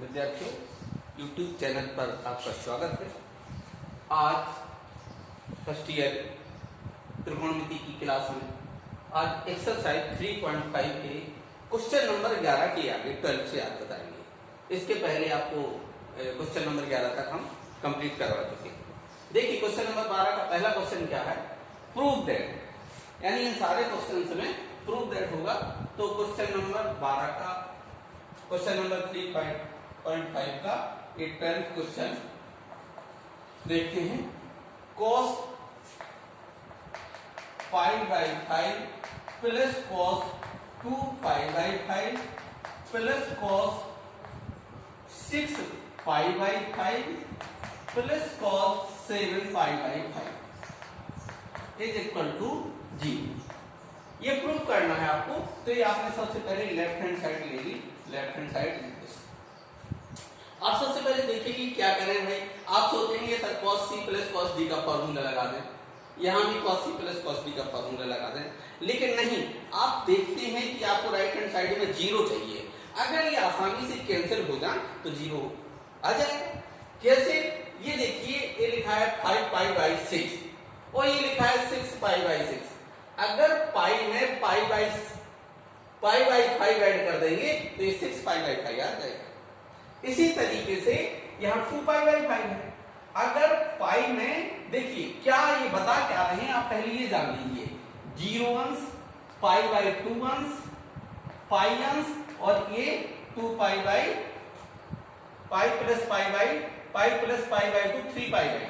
विद्यार्थियों, YouTube channel पर आपका स्वागत है। आज फर्स्ट ईयर त्रिकोणमिति की क्लास में आज एक्सरसाइज 3.5 के क्वेश्चन नंबर 11 के आगे 12 से याद बताएंगे। इसके पहले आपको क्वेश्चन नंबर 11 तक हम कंप्लीट करवा चुके हैं। देखिए क्वेश्चन नंबर 12 का पहला क्वेश्चन क्या है, प्रूव दैट, यानी इन सारे क्वेश्चन में प्रूव दैट होगा। तो क्वेश्चन नंबर 12 का क्वेश्चन नंबर 3.5 का एक 12th क्वेश्चन देखते हैं। cos pi by 5 plus cos 2 pi by 5 plus cos 6 pi by 5 plus cos 7 pi by 5 is equal to 0। ये प्रूव करना है आपको। तो ये आपने सबसे पहले लेफ्ट हैंड साइड ले ली, लेफ्ट हैंड साइड। आप सबसे पहले देखिए कि क्या करें भाई। आप सोचेंगे sir cos c plus cos d का फॉर्मूला लगा दें, यहां भी cos c plus cos d का फॉर्मूला लगा दें, लेकिन नहीं, आप देखते हैं कि आपको राइट हैंड साइड में 0 चाहिए। अगर ये आसानी से कैंसिल हो जाए तो 0 आ जाएगा। कैसे, ये देखिए, ये लिखा है 5 पाई बाई 6 और ये लिखा है 6 पाई बाई 6। अगर पाई में पाई बाई 5 ऐड कर देंगे तो ये 6 पाई बाई 5 आ जाएगा। इसी तरीके से यहां 2 पाई बाई 5 है। अगर पाई में देखिए क्या ये बता क्या रहे हैं, आप पहले ये जान लीजिए, 0 अंश, पाई बाई 2 अंश, पाई अंश और ये 2 pi by pi plus pi by pi plus pi by 2 3 pi by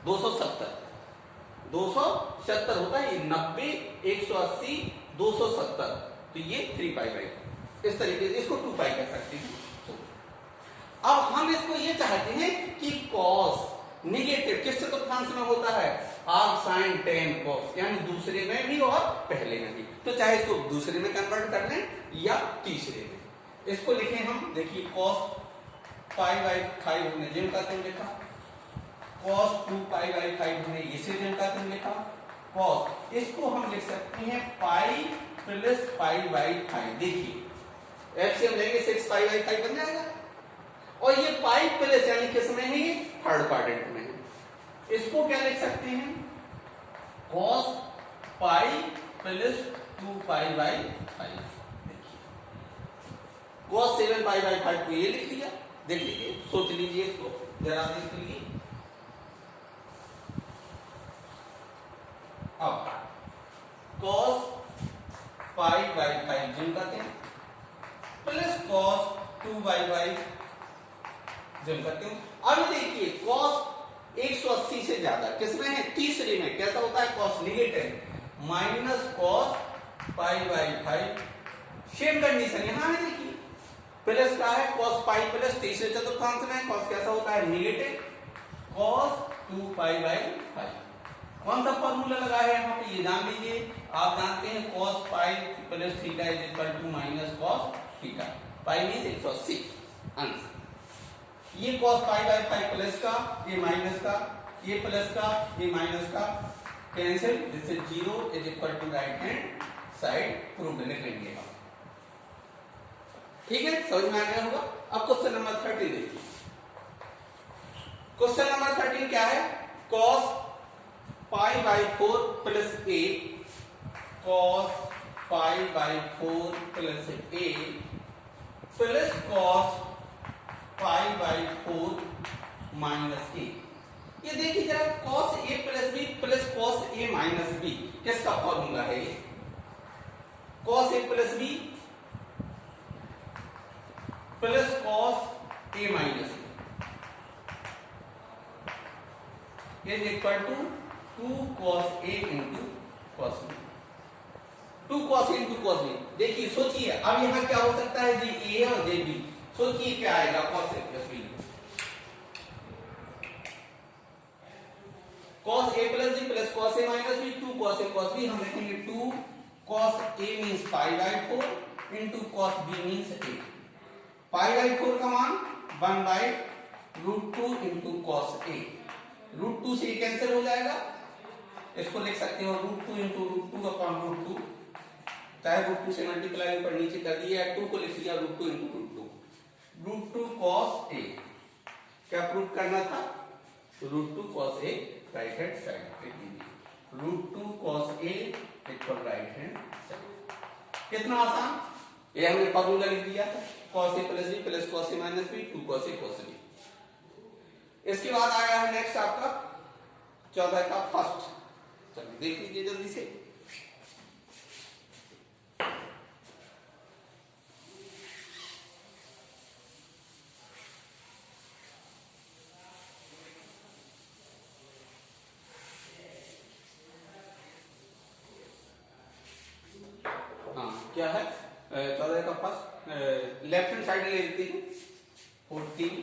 2 270 होता है। 90 180 270, तो ये 3 पाई बाई, इस तरीके से इसको 2 पाई कर सकते हैं। अब हम इसको ये चाहते हैं कि cos निगेटिव किस चतुर्थांश में होता है, arc sin tan cos, यानी दूसरे में भी और पहले में भी। तो चाहे इसको दूसरे में कन्वर्ट कर लें या तीसरे में। इसको लिखें हम, देखिए cos पाई बाई 5 हमने जिम का तुम लिखा, cos 2 पाई बाई 5 हमने इसे जिम का तुम लिखा, cos इसको हम लिख सकते हैं पाई प्लस पाई बाई 5। देखिए एलसीएम लेंगे 6 पाई बाई 5 बन जाएगा। और ये पाई प्लस यानी किस में है, थर्ड क्वाड्रेंट में है। इसको क्या लिख सकते हैं, cos pi plus 2 pi by 5। देखिए cos 7 पाई बाई 5 को ये लिख लिया। देख लीजिए, सोच लीजिए इसको जरा देख लीजिए। अब cos पाई बाई 5 जिम करते हैं plus cos 2 pi by gym करते हैं। अब देखिए cos 180 से ज्यादा किसमें है, तीसरे में। कैसा होता है, cos negative minus cos pi by 5। Same condition यहां है। देखिए प्लस का है cos पाई प्लस तीसरे चतुर्थांश में cos कैसा होता है, निगेटिव cos 2 पाई बाई 5। कौन सा फॉर्मूला लगा है यहाँ पे, ये जान लीजिए। आप जानते हैं cos pi plus theta is equal to minus cos theta. Pi means 180 अंश। ये cos पाई बाई 5 प्लस का, ये माइनस का, ये प्लस का, ये माइनस का कैंसिल, जिससे 0 is equal to right hand side prove लिख लेंगे हम। ठीक है, समझ में आ गया होगा। अब क्वेश्चन नंबर 13 देखिए। क्वेश्चन नंबर 13 क्या है, cos pi by 4 plus a, cos pi by 4 plus a plus cos pi by 4 minus a। ये देखिए जरा, cos a plus b plus cos a minus b किसका फॉर्मूला है, ये cos a plus b plus cos a minus b is equal to 2 cos a into cos b। 2 cos a into cos b। देखिए सोचिए, अब यहां क्या हो सकता है, जी a और जे b। सोचिए क्या आएगा, cos a plus b, cos a plus b plus cos a minus b, 2 cos a cos b। हम लिखेंगे 2 cos a means pi by 4 into cos b means 8। Pi by 4 का मान 1 by root 2 into cos a। Root 2 से cancel हो जाएगा, इसको लिख सकते हो root 2 into root 2 upon root 2। चाहे रूट 2 से मल्टीप्लाई ऊपर नीचे कर दिया, 2 को लिख लिया root 2 into root 2। √2 cos A। क्या प्रूव करना था? √2 cos A right hand side. √2 cos A equal right hand side. कितना आसान, ये हमने फॉर्मूला लिख दिया था, cos A plus B plus cos A minus B, 2 cos A cos B। इसके बाद आया है नेक्स्ट आपका 14 का फर्स्ट। चलिए देख लीजिए जल्दी से। हाँ क्या है 14 का फर्स्ट, लेफ्ट हैंड साइड ले लेते हैं। 14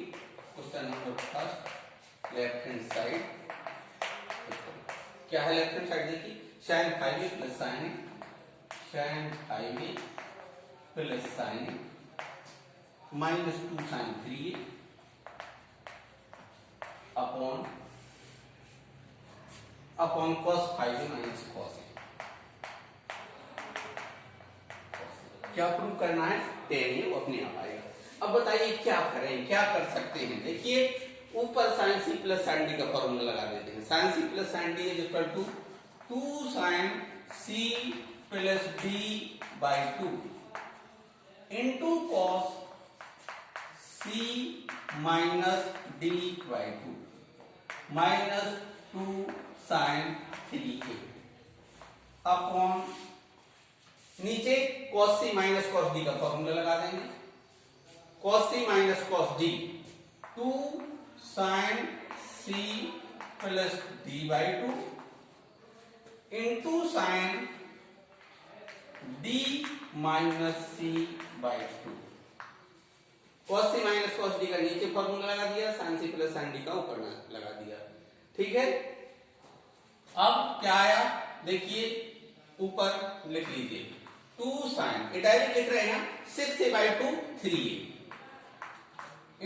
question number first, left hand side. क्या है लेफ्ट हैंड साइड? देखिए sin 5a plus sin a, sin 5a plus sin a minus 2 sin 3a upon cos 5a minus cos a। क्या prove करना है? 10 वो अपने आप आएगा। अब बताइए क्या करें, क्या कर सकते हैं? देखिए ऊपर sin c plus sin d का फॉर्मूला लगा देते हैं। sin c plus sin d is equal to 2 sin c plus d by 2 into cos c minus d by 2 minus 2 sin 3a upon नीचे cos c minus cos d का formula लगा देंगे। cos c minus cos d 2 sin c plus d by 2 into sin d minus c by 2। cos c minus cos d का नीचे formula लगा दिया, sin c plus sin d का ऊपर लगा दिया। ठीक है, अब क्या आया देखिए ऊपर लिख लीजिए 2 sin, ये डायरेक्ट लिख रहे हैं ना, 6a by 2 3a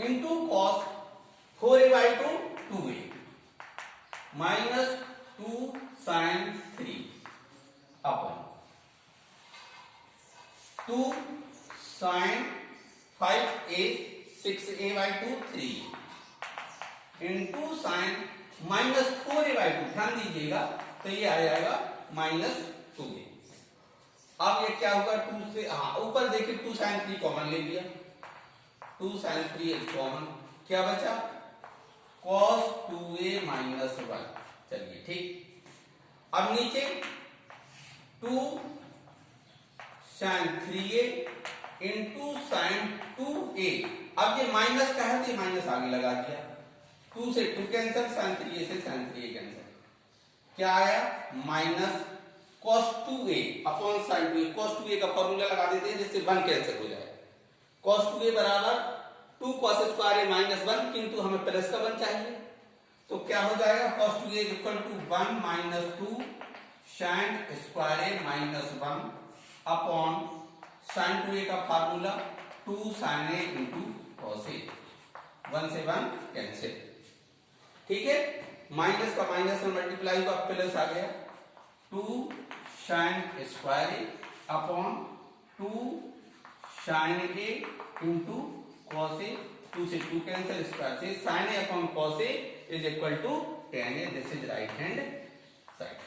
into cos 4a by 2 2a minus 2 sin 3 upon 2 sin 5a 6a by 2 3 into sin minus 4a by 2, ध्यान दीजिएगा तो ये आ जाएगा माइनस 2a। अब ये क्या होगा 2 से, हाँ ऊपर देखिए 2 sin 3 कॉमन ले लिया, 2 sin 3 इज कॉमन, क्या बचा cos 2a माइनस 1। चलिए ठीक, अब नीचे 2 sin 3a into sin 2a। अब ये माइनस का है तो ये माइनस आगे लगा दिया, 2 से 2 कैंसिल, sin 3a से sin 3a कैंसिल, क्या आया minus cos 2a upon sin 2a। cos 2a का फॉर्मूला लगा देते हैं जिससे 1 कैंसिल हो जाए। cos 2a बराबर 2 cos स्क्वायर a माइनस 1, किंतु हमें प्लस का 1 चाहिए तो क्या हो जाएगा cos 2a equal to 1 minus 2 sin square a minus 1 upon sin 2a का formula 2 sin a into cos a, 1 से 1 कैंसिल। ठीक है, माइनस का माइनस में मल्टीप्लाई हुआ, प्लस आ गया 2 sin square a upon 2 sin a into cos a, 2 से 2 cancel, square से sin a upon cos a is equal to tan a। This is right hand side.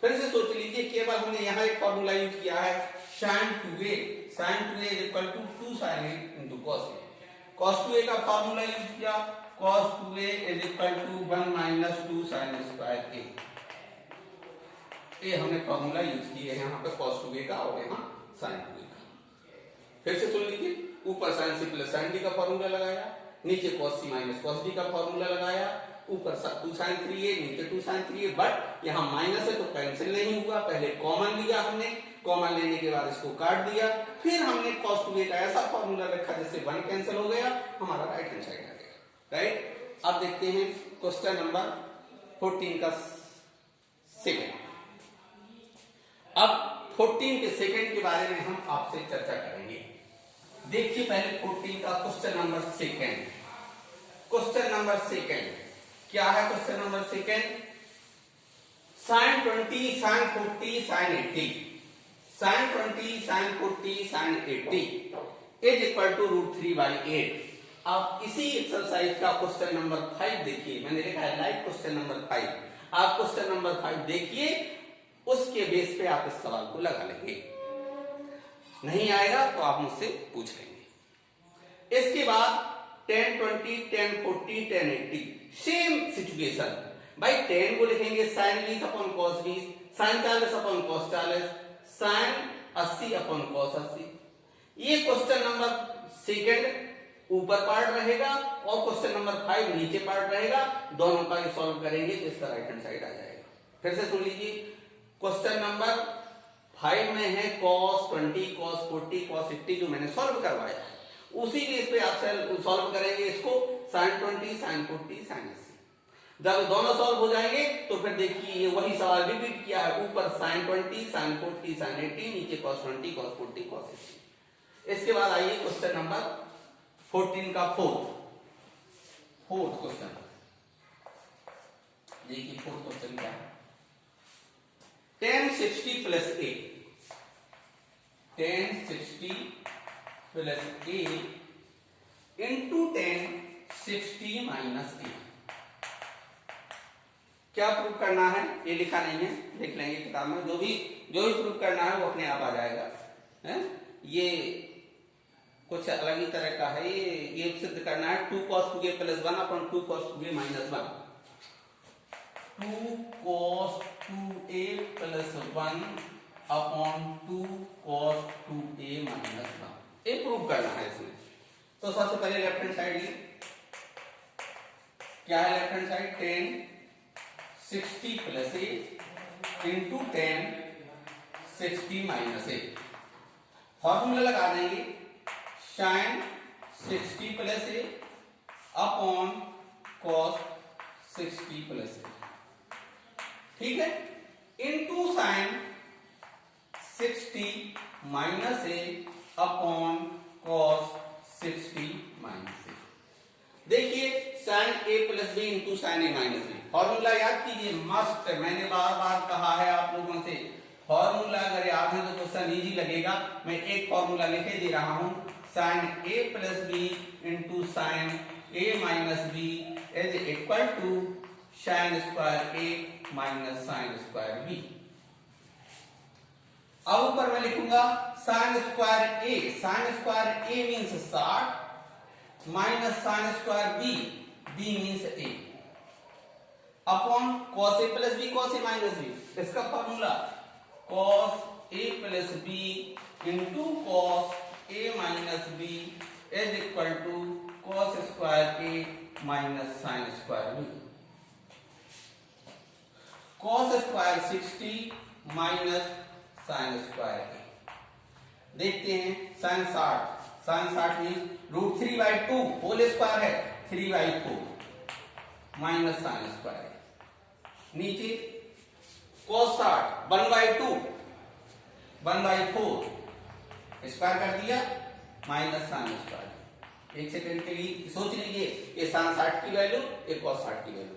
फिर से सोच लीजिए, केवल हमने यहाँ एक फॉर्मूला यूज किया है sin 2a, sin 2a is equal to 2 sin a into cos a। cos 2a का फॉर्मूला यूज किया, cos 2a is equal to 1 minus 2 sin square a। ये हमने फॉर्मूला यूज किया है यहाँ पे cos 2a का और यहाँ sin 2a का। फिर से सुन लीजिए, ऊपर sin c plus sin d का फॉर्मूला लगाया, नीचे cos c minus cos d का फॉर्मूला लगाया, ऊपर 2 sin 3a नीचे 2 sin 3a, बट यहाँ माइनस है तो कैंसिल नहीं हुआ, पहले कॉमन लिया हमने, कॉमन लेने के बाद इसको काट दिया, फिर हमने cos 2a का ऐसा फॉर्मूला रखा जिससे 1 कैंसिल हो गया, हमारा राइट हैंड साइड आ गया। राइट, अब देखते हैं क्वेश्चन नंबर 14 का सेकंड। अब 14 के सेकंड के बारे में हम आपसे चर्चा करेंगे। देखिए पहले 14 का question number second. Question number second क्या है? Question number second, sin 20 sin 40 sin 80, sin 20 sin 40 sin 80 is equal to √3/8। आप इसी एक्सरसाइज का क्वेश्चन नंबर 5 देखिए, मैंने लिखा है लाइव क्वेश्चन नंबर 5। आप क्वेश्चन नंबर 5 देखिए, उसके बेस पे आप इस सवाल को लगा लेंगे। नहीं आएगा तो आप मुझसे पूछ लेंगे। इसके बाद 10, 20, 10, 40, 10, 80 सेम सिचुएशन। भाई 10 को लिखेंगे sin 20 upon cos 20, sin 40 upon cos 40, sin 80 upon cos 80। ये क्वेश्चन नंबर सेकंड ऊपर पार्ट रहेगा और क्वेश्चन नंबर 5 नीचे पार्ट रहेगा। दोनों का सॉल्व करेंगे तो इसका राइट हैंड साइड आ जाएगा। फिर से सुन लीजिए, क्वेश्चन नंबर 5 में है cos 20, cos 40, cos 80 जो मैंने सॉल्व करवाया, उसी के इस पे आप सॉल्व करेंगे इसको sin 20, sin 40, sin 80। जब दोनों सॉल्व हो जाएंगे तो फिर देखिए ये वही सवाल रिपीट किया है, ऊपर sin 20, sin 40, sin 80, नीचे cos 20, cos 40, cos 80। इसके बाद आइए क्वेश्चन नंबर 14 का फोर्थ क्वेश्चन। देखिए फोर्थ क्वेश्चन क्या है, 10, 60 plus a, 10, 60 plus a into 10, 60 minus a। क्या प्रूव करना है ये लिखा नहीं है, देख लेंगे किताब में। जो भी प्रूव करना है वो अपने आप आ जाएगा है? ये कुछ अलग ही तरह का है। ये सिद्ध करना है 2 cos 2a plus 1 upon 2 cos 2a minus 1। 2 cos 2a plus 1 upon 2 cos 2a minus 1, ये प्रूव करना है इसमें। तो सबसे पहले लेफ्ट हैंड साइड ली, क्या है left hand side, 10 60 plus a into 10 60 minus a। Formula लगा देंगे sin 60 plus a upon cos 60 plus a, ठीक है, into sin 60 minus a upon cos 60 minus a। देखिए sin a plus b into sin a minus b, formula याद कीजिए, must. मैंने बार बार कहा है आप लोगों से, फॉर्मूला अगर याद है तो क्वेश्चन इजी लगेगा। मैं एक फॉर्मूला लिखे दे रहा हूं, sin a plus b into sin a minus b is equal to sin square a minus sin square b। अब ऊपर मैं लिखूंगा sin square a means 60 minus sin square b means a upon cos a plus b, cos a minus b। इसका formula cos a plus b into cos a minus b is equal to cos square a minus sin square b। cos square 60 minus sin square a। देखते हैं sin 60 mean √3/2 whole square है, 3/4 minus sin square. नीचे cos 60 1/2 1/4 square कर दिया minus sin square. एक second के लिए सोच लीजिए, ये sin 60 की वैल्यू, ये cos 60 की वैल्यू।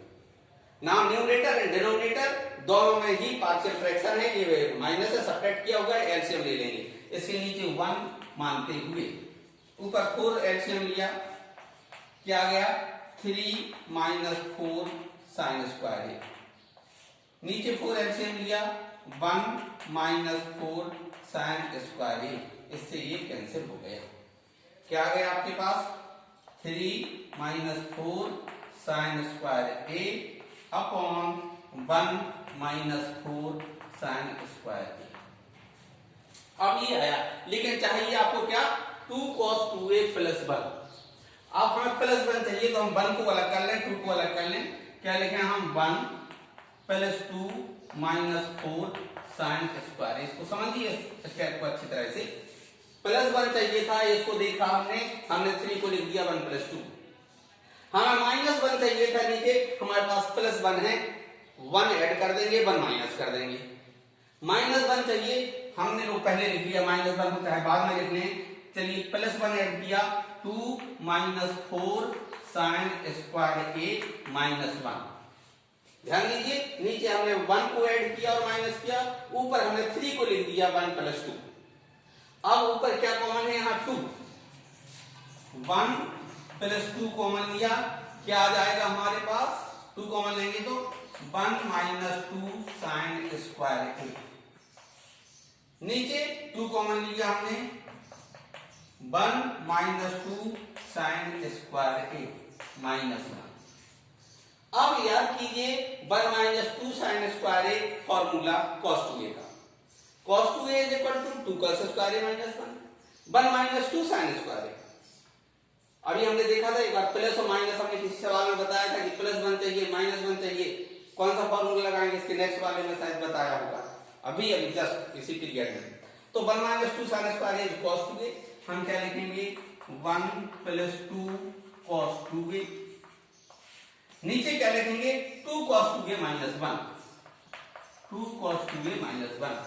नाम न्यूमरेटर एंड डिनोमिनेटर दोनों में ही पार्शियल फ्रैक्शन है, ये माइनस से सब्ट्रैक्ट किया हुआ है, एलसीएम ले लेंगे। इसके नीचे 1 मानते हुए ऊपर 4 एलसीएम लिया, क्या आ गया 3 माइनस 4 sin स्क्वायर है। नीचे 4 एलसीएम लिया, 1 माइनस 4 sin स्क्वायर है। इससे ये कैंसिल हो गया, क्या आ गया आपके पास 3 minus 4 sin square a upon 1 minus 4 sin square a। अब ये आया, लेकिन चाहिए आपको क्या 2 cos 2a प्लस 1। अब हमें प्लस 1 चाहिए तो हम 1 को अलग कर लें, 2 को अलग कर लें। क्या लिखें हम 1 प्लस 2 माइनस 4 sin स्क्वायर। इसको समझिए स्टेप को अच्छी तरह से। प्लस 1 चाहिए था, इसको देखा हमने 3 को लिख दिया 1 प्लस 2। हमें माइनस 1 चाहिए था, नीचे हमारे पास प्लस 1 है, 1 ऐड कर देंगे, 1 माइनस कर देंगे। माइनस 1 चाहिए, हमने लोग पहले लिख लिया, माइनस 1 को चाहे बाद में लिख लें। चलिए प्लस 1 ऐड किया, 2 minus 4 sin square a minus 1। ध्यान दीजिए, नीचे हमने 1 को ऐड किया और माइनस किया, ऊपर हमने 3 को लिख दिया 1 प्लस 2। अब ऊपर क्या कॉमन है, यहाँ 2 1 प्लस 2 कॉमन लिया, क्या आ जाएगा हमारे पास, 2 कॉमन लेंगे तो 1 माइनस 2 साइन स्क्वायर ए। नीचे 2 कॉमन लिया हमने, 1 minus 2 sine square A minus 1। अब याद कीजिए 1 minus 2 sine square A formula cos 2a का, cos 2a is equal to 2 cos square A minus 1 minus 2 sine square A. अभी हमने देखा था एक बार प्लस और माइनस, हमने किसी सवाल में बताया था कि प्लस 1 चाहिए माइनस 1 चाहिए, कौन सा फॉर्मूला लगाएंगे, इसके नेक्स्ट वाले में शायद बताया होगा, अभी जस्ट इसी पीरियड में। तो 1 माइनस 2 साइन स्क्वायर ए cos 2a, हम क्या लिखेंगे 1 प्लस 2 cos 2a, नीचे क्या लिखेंगे 2 cos 2a minus 1, 2 cos 2a minus 1,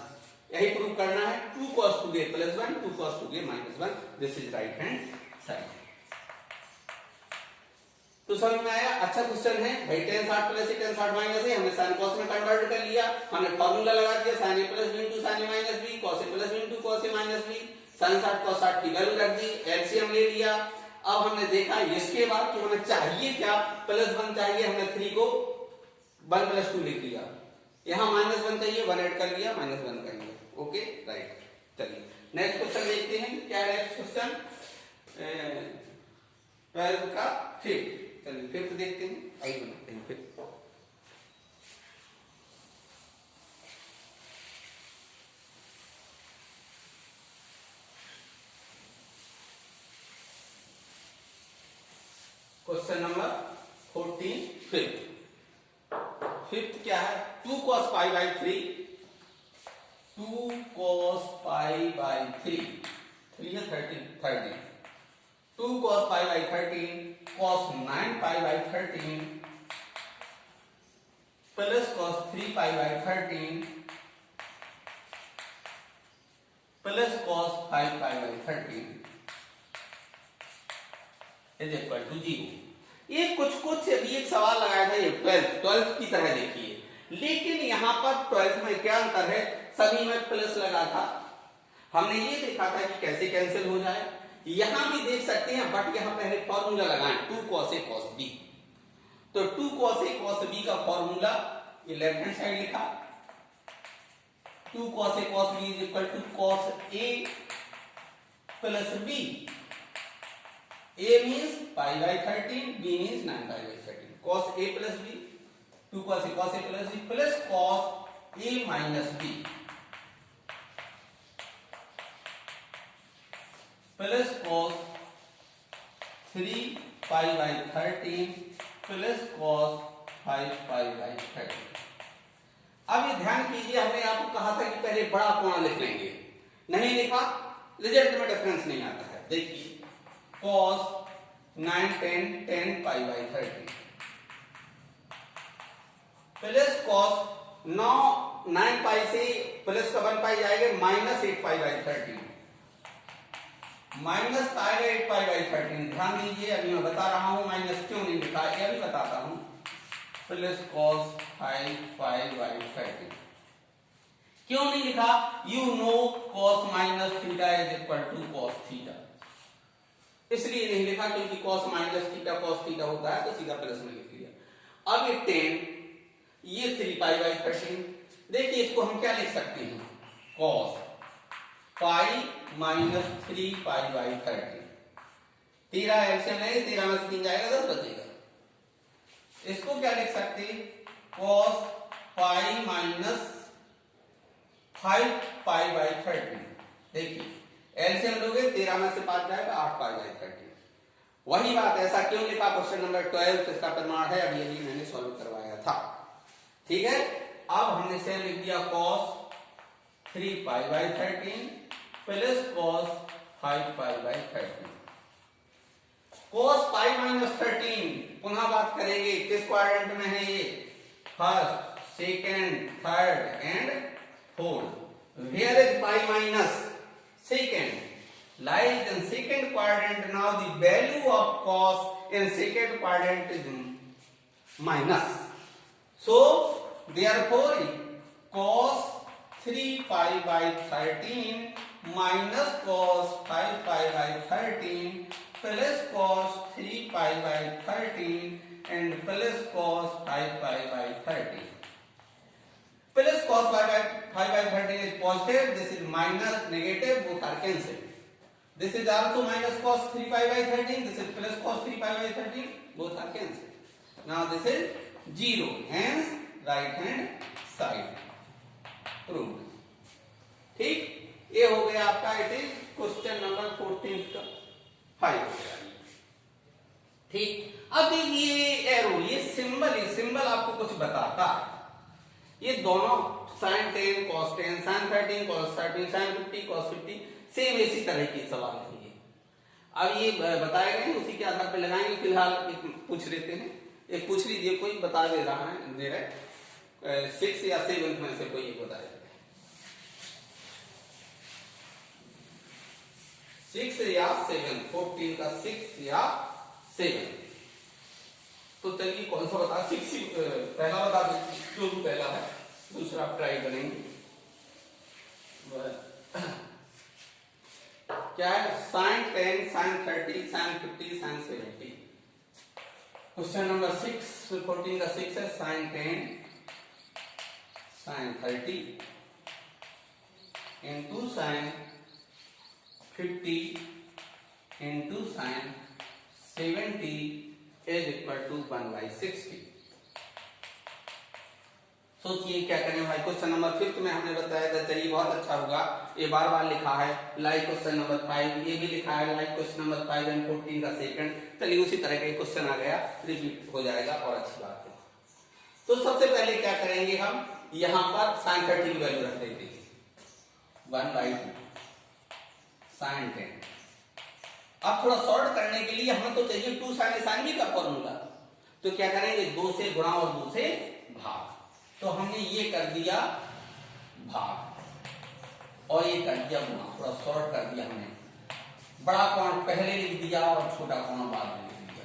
यही प्रूव करना है, 2 cos 2a plus 1, 2 cos 2a minus 1, this is right hand side. तो समझ में आया, अच्छा क्वेश्चन है भाई, tan 60 प्लस tan 60 माइनस है, हमने sin cos में कन्वर्ट कर लिया, हमने फॉर्मूला लगा दिया sin a plus b into sin a minus b, cos a plus b into cos a minus b, sin 60 cos 60 की वैल्यू रख दी, एलसीएम ले लिया। अब हमने देखा इसके बाद कि हमें चाहिए क्या, प्लस 1 चाहिए, हमने 3 को 1 प्लस 2 लिख लिया, यहां माइनस 1 चाहिए, 1 ऐड कर लिया, माइनस 1 कर लिया, ओके राइट। चलिए नेक्स्ट क्वेश्चन देखते हैं, क्या है नेक्स्ट क्वेश्चन, 12 का फिफ्थ। चलिए फिफ्थ देखते हैं, आइए बनाते हैं fifth. Question number 14 fifth. Fifth क्या है, 2 cos pi by 3, 2 cos pi by 3 है 13, 2 cos pi by 13 cos 9 pi by 13 plus cos 3 pi by 13 plus cos 5 pi by 13 is equal to 0। ये कुछ अभी एक सवाल लगाया था, ये 12th की तरह देखिए, लेकिन यहां पर 12th में क्या अंतर है, सभी में प्लस लगा था, हमने ये देखा था कि कैसे कैंसिल हो जाए, यहां भी देख सकते हैं, बट यहां पहले फॉर्मूला लगाएं 2 cos a cos b, तो 2 cos a cos b का फॉर्मूला ये लेफ्ट हैंड साइड लिखा, 2 cos a cos b is equal to cos a plus b, a means pi by 13, b means 9 pi by 13, cos a plus b, 2 cos a plus b plus cos a minus b plus cos 3 pi by 13 plus cos 5 pi by 13। अब ये ध्यान कीजिए, हमने आपको कहा था कि पहले बड़ा कोण लिख लेंगे, नहीं लिखा, रिजल्ट में डिफरेंस नहीं आता है। देखिए cos 9 10 pi by 13 plus cos 9 पाई से प्लस का 1 पाई जाएगा, minus 8 pi by 13, minus pi by 8 pi by 13। ध्यान दीजिए, अभी मैं बता रहा हूं माइनस क्यों नहीं लिखा, ये अभी बताता हूं, प्लस cos 5 पाई बाई 13 क्यों नहीं लिखा, you know cos minus theta is equal to cos theta, इसलिए नहीं लिखा क्योंकि cos minus theta cos theta होता है, तो सीधा प्लस में लिख लिया। अब ये 10, ये 3 पाई बाई 13, देखिए इसको हम क्या लिख सकते हैं, cos pi minus 3 pi by 13, 13 LCM लेंगे, 13 में से 3 जाएगा 10 बचेगा, इसको क्या लिख सकते हैं, cos pi minus 5 pi by 13, देखिए एलसीएम लोगे 13 में से 5 जाएगा 8 पाई बाई 13। वही बात, ऐसा क्यों लिखा, क्वेश्चन नंबर 12 इसका प्रमाण है, अभी अभी मैंने सॉल्व करवाया था, ठीक है। अब हमने सेम लिख दिया cos 3 pi by 13 plus cos 5 pi by 13, cos pi minus 13, पुनः बात करेंगे किस क्वाड्रेंट में है ये, first second third and fourth, where is pi minus second lies in second quadrant, now the value of cos in second quadrant is minus, so therefore cos 3 pi by 13 minus cos 5 pi by 13 plus cos 3 pi by 13 and plus cos 5 pi by 13. Plus cos 5 by 13 is positive, this is minus negative, both are cancelled. This is also minus cos 3 pi by 13, this is plus cos 3 pi by 13, both are cancelled. Now this is 0, hence right hand side proved. ठीक, ये हो गया आपका, it is question number 14 का 5 हो गया। ठीक, अब ये एरो, ये सिंबल आपको कुछ बताता है। ये दोनों sin 10 cos 10 sin 13 cos 13 sin 50 cos 50 same इसी तरह के सवाल है ये। अब ये बताए गए उसी के आधार पर लगाएंगे। फिलहाल पूछ लेते हैं, एक पूछ लीजिए, कोई बता दे रहा है 6 या 7 में से कोई एक बताएगा। 6 या 7, 14 का 6 या 7, तो चलिए कौन सा बता, 6 पहला बता दीजिए, जो भी पहला है, दूसरा आप ट्राई करेंगे। क्या है, sin 10 sin 30 sin 50 sin 70। Question number 6, 14 का 6 है, sin 10 sin 30 into sin 50 into sin 70 is equal to 1/60। सोचिए क्या करें भाई। क्वेश्चन नंबर 5 में हमने बताया था, चलिए बहुत अच्छा होगा, ये बार बार लिखा है लाइक क्वेश्चन नंबर 5, ये भी लिखा है लाइक क्वेश्चन नंबर 5 एंड 14 का सेकंड। चलिए उसी तरह का क्वेश्चन आ गया, रिपीट हो जाएगा और अच्छी बात है। तो सबसे पहले क्या करेंगे, हम यहां पर sin 30 की वैल्यू रख देते हैं 1/2 sin 10। अब थोड़ा सॉर्ट करने के लिए हमें तो चाहिए 2 sin b का फॉर्मूला, तो क्या करेंगे, 2 से गुणा और 2 से भाग। तो हमने ये कर दिया भाग और ये कर दिया गुणा, थोड़ा शॉर्ट कर दिया हमने। बड़ा कोण पहले लिख दिया और छोटा कोण बाद में लिख दिया,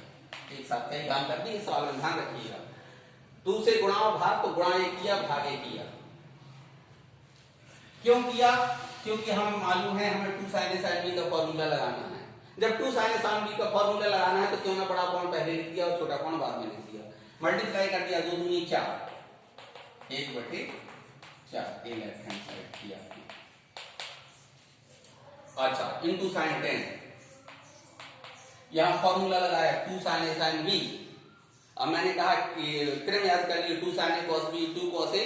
एक साथ कई काम कर दिए। सवाल में ध्यान रखिएगा, 2 से गुणा और भाग, तो गुणा एक किया, भाग एक किया। क्यों किया, क्योंकि हमें मालूम है हमें 2 sin b का फॉर्मूला लगाना है। जब 2 sin b का फॉर्मूला लगाना है तो क्यों ना बड़ा कोण पहले लिख दिया और छोटा कोण बाद में लिख दिया। मल्टीप्लाई कर दिया, 2 दूनी 4, 1/4, ये लेफ्ट हैंड साइड किया। अच्छा, इनटू sin 10, यहां फॉर्मूला लगाया 2 sin b। अब मैंने कहा कि क्रम याद कर लिए, 2 sin a cos b, 2 cos a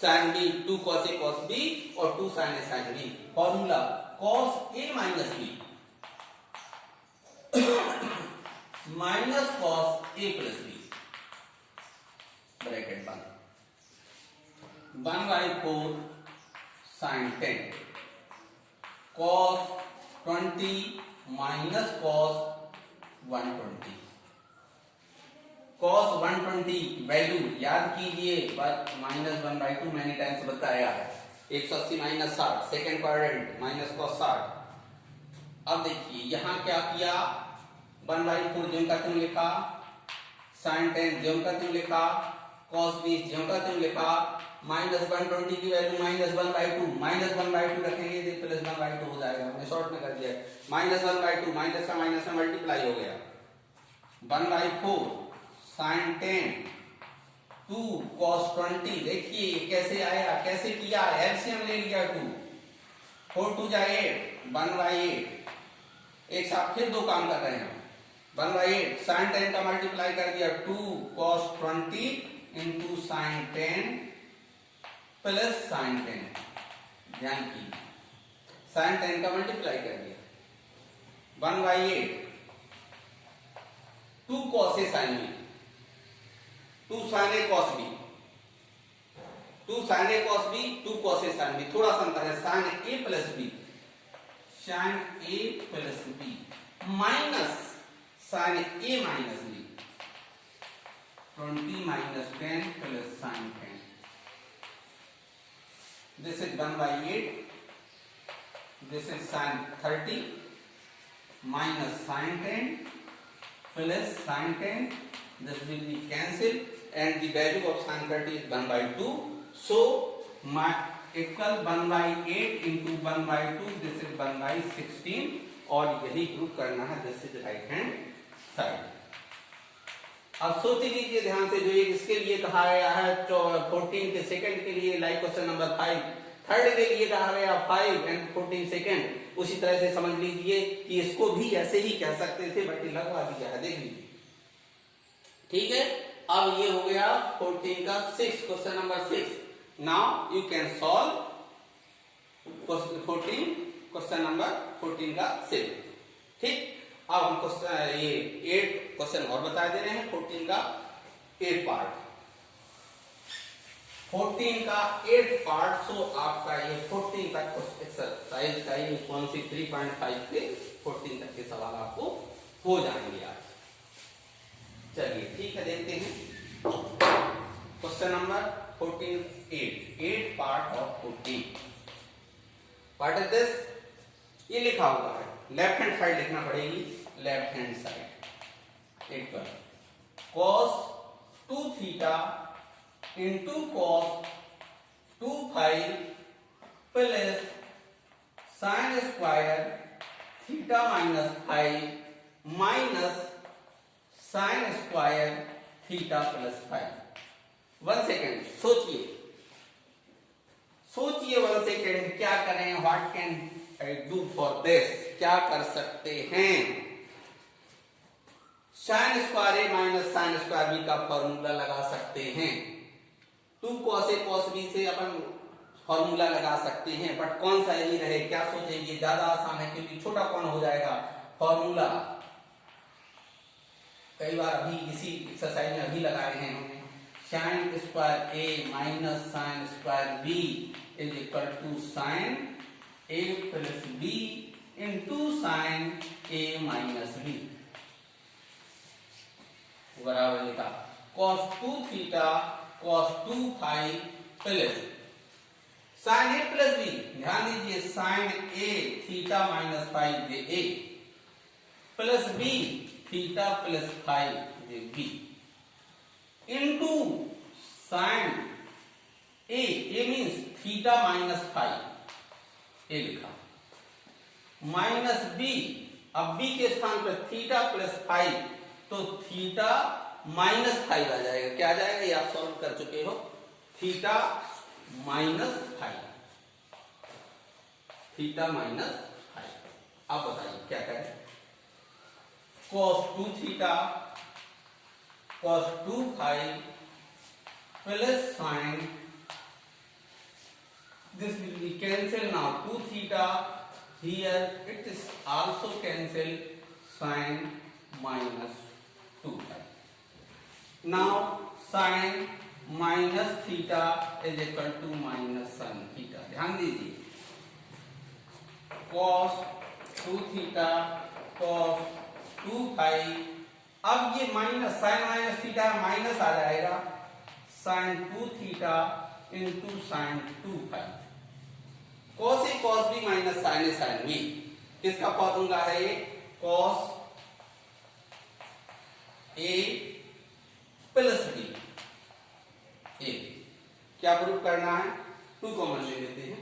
sin b, 2 cos a cos b और 2 sin a sin b। Formula cos a minus b minus cos a plus b, bracket बंद, 1/4 sin 10 cos 20 minus cos 120। cos 120 value याद कीजिए, -1/2 मैंने times बताया है। 180 minus 60, second quadrant minus cos 60। अब देखिए यहां क्या किया, 1/4 ज्यों का त्यों लिखा, sin 10 ज्यों का त्यों लिखा, cos 20 ज्यों का त्यों लिखा, -120 की वैल्यू -1/2 रखेंगे तो प्लस 1/2 हो जाएगा। हमने शॉर्ट में कर दिया, -1/2 माइनस का माइनस में मल्टीप्लाई हो गया। 1/4 sin 10 2 cos 20, देखिए कैसे आया, कैसे किया, एलसीएम ले लिया 2, 4 2 जा 8, 1/8। एक साथ फिर दो काम कर रहे हैं, 1/8 sin 10 का मल्टीप्लाई कर दिया 2 cos 20 into sin 10 plus sin 10। ध्यान की sin 10 का मल्टीप्लाई कर दिया 1/8 2 cos a sin b, 2 sin a cos b, 2 sin a cos b, 2 cos a sin b। थोड़ा सा अंतर है, sin a plus b, sin a plus b minus sin a minus b, 20 minus 10 plus sin 10। This is 1/8, this is sin 30 minus sin 10 plus sin 10, this will be cancelled and the value of sin 30 is 1/2, so my equal 1/8 into 1/2, this is 1/16 और यही prove करना है, this is right hand side. अब सोच लीजिए ध्यान से, जो इसके लिए कहा गया है 14 के सेकंड के लिए, लाइक क्वेश्चन नंबर 5, थर्ड के लिए कहा गया 5 एंड 14 सेकंड। उसी तरह से समझ लीजिए कि इसको भी ऐसे ही कह सकते थे, बट लगवा दिया है, देख लीजिए, ठीक है। अब ये हो गया 14 का 6, question number 6। Now you can solve 14, question number 14 का 6, ठीक। अब हम क्वेश्चन ये 8 क्वेश्चन और बता दे रहे हैं 14 का 8 पार्ट। 14 का 8 पार्ट, सो आपका ये 14 तक एक्सरसाइज का ये कौन सी 3.5 के 14 तक के सवाल आपको हो जाएंगे आज। चलिए ठीक है, देखते हैं question number 14 8 part of 14। What is this? ये लिखा हुआ है, लेफ्ट हैंड साइड लिखना पड़ेगी, लेफ्ट हैंड साइड। 8 पर cos 2 theta into cos 2 phi plus sine square theta minus phi minus sine square theta plus phi. 1 second सोचिए, सोचिए 1 second, क्या करें? What can I do for this? क्या कर सकते हैं? Sine square A minus sine square B का formula लगा सकते हैं। 2 cos ए cos बी से अपन फॉर्मूला लगा सकते हैं, बट कौन सा यही रहे? क्या सोचेंगे? ज्यादा आसान है क्योंकि छोटा कौन हो जाएगा फॉर्मूला। कई बार अभी इसी एक्सरसाइज में अभी लगाए हैं हमने, sine square A minus sine square B is equal to sine A plus B into sine A minus B बराबर लिखा cos 2 theta cos 2 phi plus sine A plus B, ध्यान दीजिए sine A theta minus phi दे A plus B theta plus phi दे B into sine A means theta minus phi, A लिखा, minus B, अब B के स्थान पर theta plus five, तो थीटा माइनस फाइव आ जाएगा। क्या आ जाएगा? ये आप सॉल्व कर चुके हो, theta minus five, theta minus five. आप बताइए क्या करें? cos 2 theta cos 2 five plus sign, this will be cancelled now, 2 theta here it is also cancelled, sin minus 2 phi. Now sin minus theta is equal to minus sin theta। ध्यान दीजिए, cos 2 theta cos 2 phi, अब ये minus sine minus theta minus आ जाएगा, sin 2 theta into sine 2 phi, cos A cos B minus sine A sine B, किसका formula है ये? cos A plus B, A क्या प्रूफ करना है? 2 कॉमन ले लेते हैं,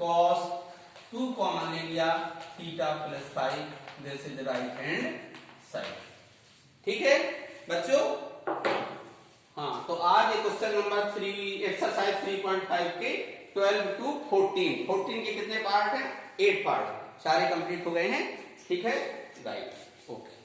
cos 2 कॉमन ले लिया, theta plus phi, this is right hand side. ठीक है बच्चों? हाँ, तो आज ये क्वेश्चन नंबर 3 एक्सरसाइज 3.5 के 12 to 14 के कितने पार्ट हैं? 8 पार्ट सारे कंप्लीट हो गए हैं। ठीक है, राइट, ओके।